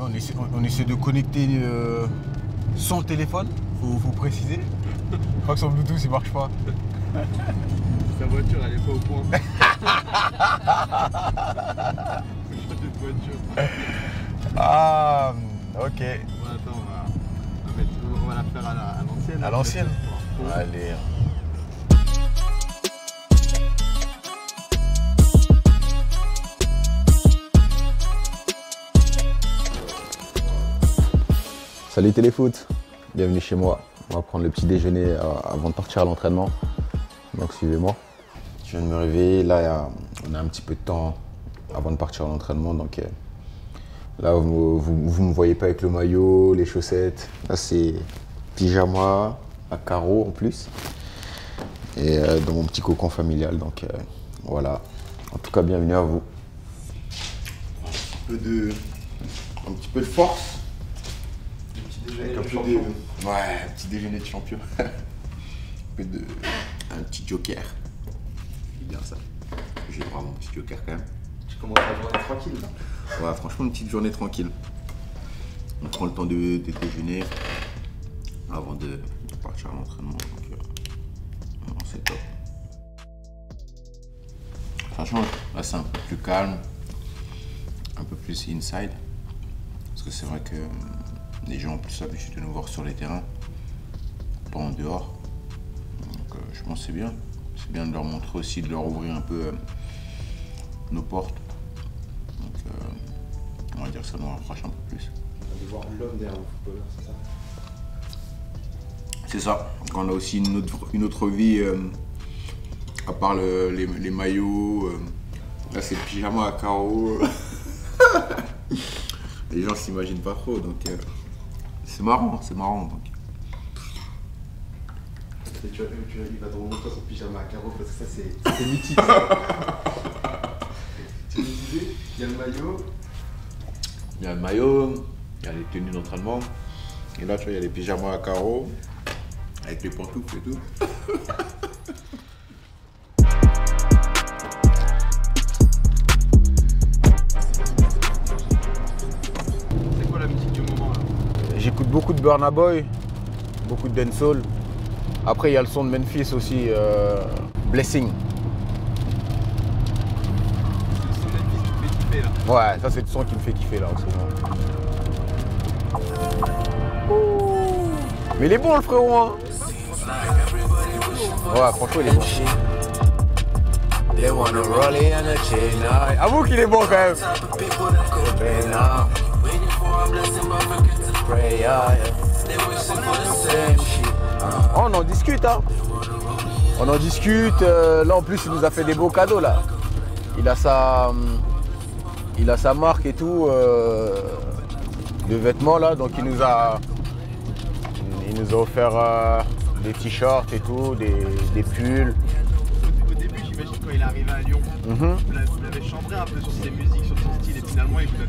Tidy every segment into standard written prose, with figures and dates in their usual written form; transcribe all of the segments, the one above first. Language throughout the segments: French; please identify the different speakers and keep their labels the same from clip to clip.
Speaker 1: On essaie de connecter son téléphone, faut préciser. Je crois que son Bluetooth il marche pas.
Speaker 2: Sa voiture elle est pas au point. Faut changer de voiture.
Speaker 1: Ah, ok.
Speaker 2: Bon, attends, on va la faire à l'ancienne.
Speaker 1: À l'ancienne. Allez. Salut Téléfoot, bienvenue chez moi. On va prendre le petit déjeuner avant de partir à l'entraînement. Donc suivez-moi. Je viens de me réveiller, là on a un petit peu de temps avant de partir à l'entraînement. Donc là vous ne me voyez pas avec le maillot, les chaussettes. Là c'est pyjama à carreaux en plus. Et dans mon petit cocon familial. Donc voilà. En tout cas bienvenue à vous. Un petit peu de force. Avec un petit déjeuner de champion. Un petit joker. C'est bien ça. J'ai vraiment un petit joker quand même.
Speaker 2: Tu commences la journée tranquille là.
Speaker 1: Ouais, franchement, une petite journée tranquille. On prend le temps de déjeuner avant de partir à l'entraînement. Donc, c'est top. Franchement, là, c'est un peu plus calme, un peu plus inside. Parce que c'est vrai que les gens ont plus l'habitude de nous voir sur les terrains, pas en dehors. Donc je pense que c'est bien. C'est bien de leur montrer aussi, de leur ouvrir un peu nos portes. Donc on va dire que ça nous rapproche un peu plus.
Speaker 2: De voir l'homme derrière le footballeur, c'est ça?
Speaker 1: C'est ça. On a aussi une autre vie, à part les maillots. Là c'est le pyjama à carreaux. Les gens s'imaginent pas trop, donc c'est marrant, c'est marrant. Donc.
Speaker 2: Il va te remontrer son pyjama à carreaux parce que ça c'est mythique. Tu me disais, il y a le maillot.
Speaker 1: Il y a le maillot, il y a les tenues d'entraînement. Et là tu vois, il y a les pyjamas à carreaux, avec les pantoufles et tout. J'écoute beaucoup de Burna Boy, beaucoup de dancehall. Après, il y a le son de Memphis aussi, Blessing.
Speaker 2: C'est le son de Memphis qui te fait kiffer là.
Speaker 1: Ouais, ça c'est le son qui me fait kiffer là en ce moment. Mais il est bon le frérot, hein. Ouais, franchement il est bon. Avoue qu'il est bon quand même. Oh, on en discute, hein. On en discute. Là en plus il nous a fait des beaux cadeaux là. Il a sa marque et tout de vêtements là, donc il nous a offert des t-shirts et tout, des pulls.
Speaker 2: Au début j'imagine quand il est arrivé à Lyon, vous l'avez chambré un peu sur ses musiques, sur son style et finalement il vous a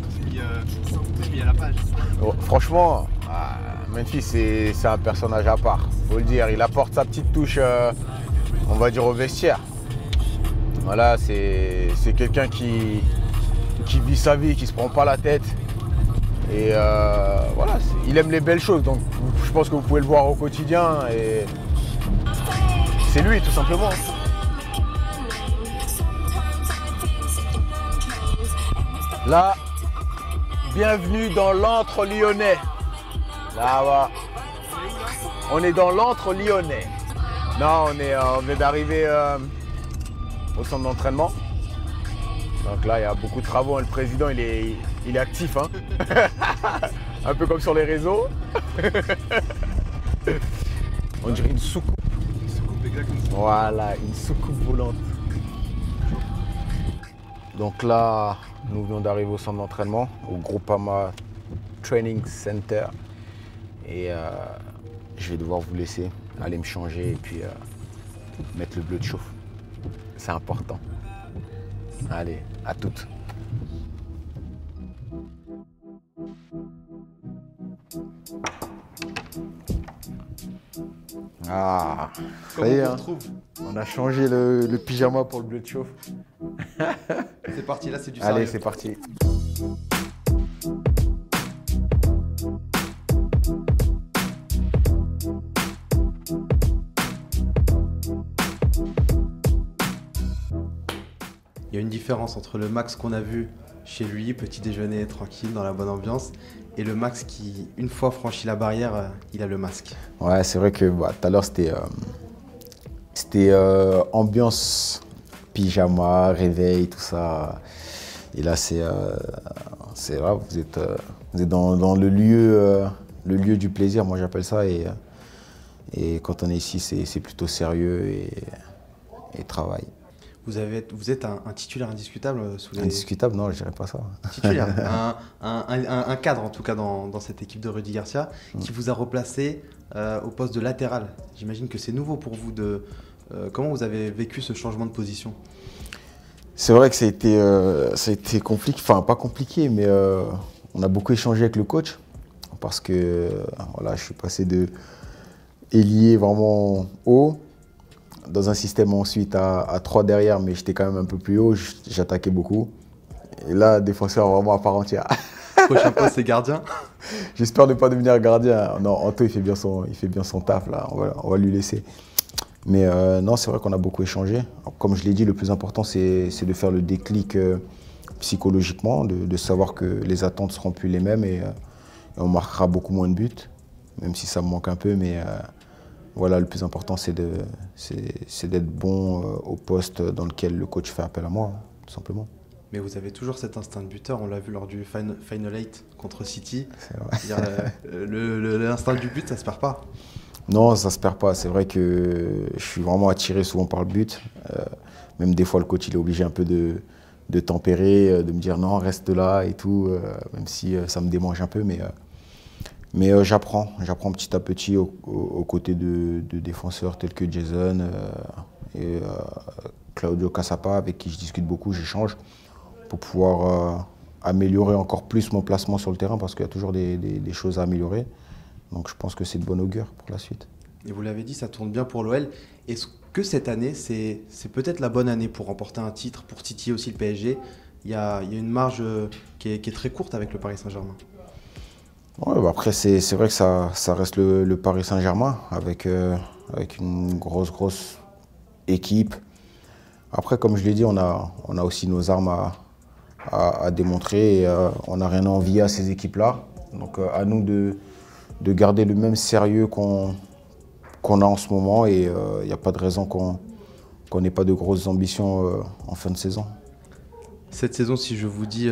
Speaker 2: tous mis à la page.
Speaker 1: Oh, franchement, Memphis c'est un personnage à part, faut le dire. Il apporte sa petite touche, on va dire, au vestiaire. Voilà, c'est quelqu'un qui vit sa vie, qui se prend pas la tête. Et voilà, il aime les belles choses, donc je pense que vous pouvez le voir au quotidien. Et c'est lui, tout simplement. Là, bienvenue dans l'antre lyonnais. Là, voilà. On est dans l'antre lyonnais. Non, on vient d'arriver au centre d'entraînement. Donc là, il y a beaucoup de travaux. Le président, il est actif, hein. Un peu comme sur les réseaux. On dirait une soucoupe.
Speaker 2: Une soucoupe, exactement.
Speaker 1: Voilà, une soucoupe volante. Donc là, nous venons d'arriver au centre d'entraînement, au Groupama Training Center. Et je vais devoir vous laisser aller me changer et puis mettre le bleu de chauffe. C'est important. Allez, à toutes. Ah, ça y est, hein. On a changé le pyjama pour le bleu de chauffe.
Speaker 2: C'est parti, là c'est du sérieux.
Speaker 1: Allez, c'est parti.
Speaker 3: y a une différence entre le Max qu'on a vu chez lui, petit déjeuner tranquille, dans la bonne ambiance, et le Max qui, une fois franchi la barrière, il a le masque.
Speaker 1: Ouais, c'est vrai que tout à l'heure, c'était ambiance pyjama, réveil, tout ça. Et là, c'est là, vous êtes dans le lieu du plaisir, moi j'appelle ça. Et quand on est ici, c'est plutôt sérieux et travail.
Speaker 3: Vous êtes un titulaire indiscutable sous les...
Speaker 1: Indiscutable, non, je dirais pas ça.
Speaker 3: Titulaire, un cadre en tout cas dans cette équipe de Rudy Garcia qui vous a replacé au poste de latéral. J'imagine que c'est nouveau pour vous. Comment vous avez vécu ce changement de position?
Speaker 1: C'est vrai que ça a été compliqué, enfin pas compliqué, mais on a beaucoup échangé avec le coach parce que voilà, je suis passé de ailier vraiment haut dans un système ensuite à 3 derrière, mais j'étais quand même un peu plus haut, j'attaquais beaucoup. Et là, défenseur vraiment à part entière.
Speaker 3: Prochain poste, c'est gardien.
Speaker 1: J'espère ne pas devenir gardien. Non, Anto, il fait bien son taf, là. On va lui laisser. Mais non, c'est vrai qu'on a beaucoup échangé. Comme je l'ai dit, le plus important, c'est de faire le déclic psychologiquement, de savoir que les attentes ne seront plus les mêmes et on marquera beaucoup moins de buts, même si ça me manque un peu. Mais voilà, le plus important, c'est d'être bon au poste dans lequel le coach fait appel à moi, tout simplement.
Speaker 3: Mais vous avez toujours cet instinct de buteur, on l'a vu lors du Final 8 contre City.
Speaker 1: C'est vrai.
Speaker 3: L'instinct du but, ça se perd pas.
Speaker 1: Non, ça se perd pas. C'est vrai que je suis vraiment attiré souvent par le but. Même des fois, le coach, il est obligé un peu de tempérer, de me dire non, reste là et tout, même si ça me démange un peu. Mais j'apprends petit à petit aux côtés de défenseurs tels que Jason et Claudio Cassapa, avec qui je discute beaucoup, j'échange, pour pouvoir améliorer encore plus mon placement sur le terrain, parce qu'il y a toujours des choses à améliorer. Donc je pense que c'est de bon augure pour la suite.
Speaker 3: Et vous l'avez dit, ça tourne bien pour l'OL. Est-ce que cette année, c'est peut-être la bonne année pour remporter un titre, pour titiller aussi le PSG? Il y a une marge qui est très courte avec le Paris Saint-Germain.
Speaker 1: Ouais, bah après, c'est vrai que ça reste le Paris Saint-Germain avec une grosse équipe. Après, comme je l'ai dit, on a aussi nos armes à démontrer et on n'a rien à envier à ces équipes-là. Donc à nous de garder le même sérieux qu'on a en ce moment et il n'y a pas de raison qu'on n'ait pas de grosses ambitions en fin de saison.
Speaker 3: Cette saison, si je vous dis,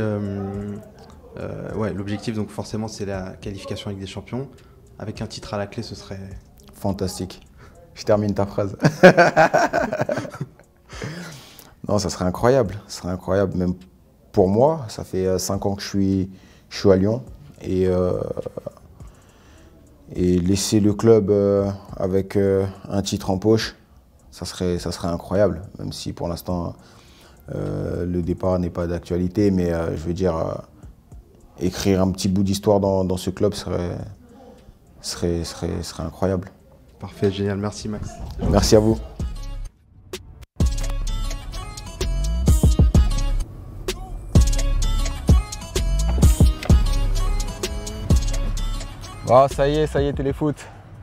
Speaker 3: ouais, l'objectif, donc forcément, c'est la qualification avec des champions. Avec un titre à la clé, ce serait...
Speaker 1: Fantastique. Je termine ta phrase. Non, ça serait incroyable. Ce serait incroyable, même pour moi. Ça fait 5 ans que je suis à Lyon. Et laisser le club avec un titre en poche, ça serait incroyable. Même si pour l'instant, le départ n'est pas d'actualité. Mais je veux dire, écrire un petit bout d'histoire dans ce club serait incroyable.
Speaker 3: Parfait, génial. Merci Max.
Speaker 1: Merci à vous. Bon, ça y est Téléfoot.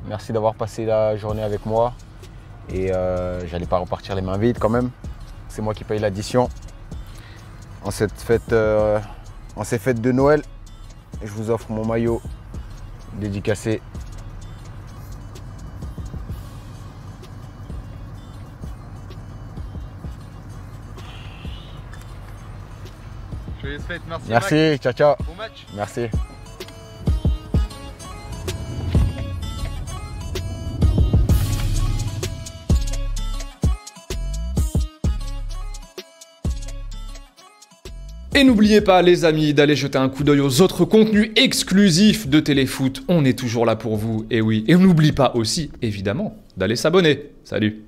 Speaker 1: Merci d'avoir passé la journée avec moi. Et j'allais pas repartir les mains vides quand même. C'est moi qui paye l'addition. En cette fête de Noël, je vous offre mon maillot dédicacé.
Speaker 2: Joyeuses fêtes, merci.
Speaker 1: Merci,
Speaker 2: Max.
Speaker 1: ciao ciao.
Speaker 2: Bon match.
Speaker 1: Merci.
Speaker 4: Et n'oubliez pas les amis d'aller jeter un coup d'œil aux autres contenus exclusifs de Téléfoot. On est toujours là pour vous, et oui. Et on n'oublie pas aussi, évidemment, d'aller s'abonner. Salut!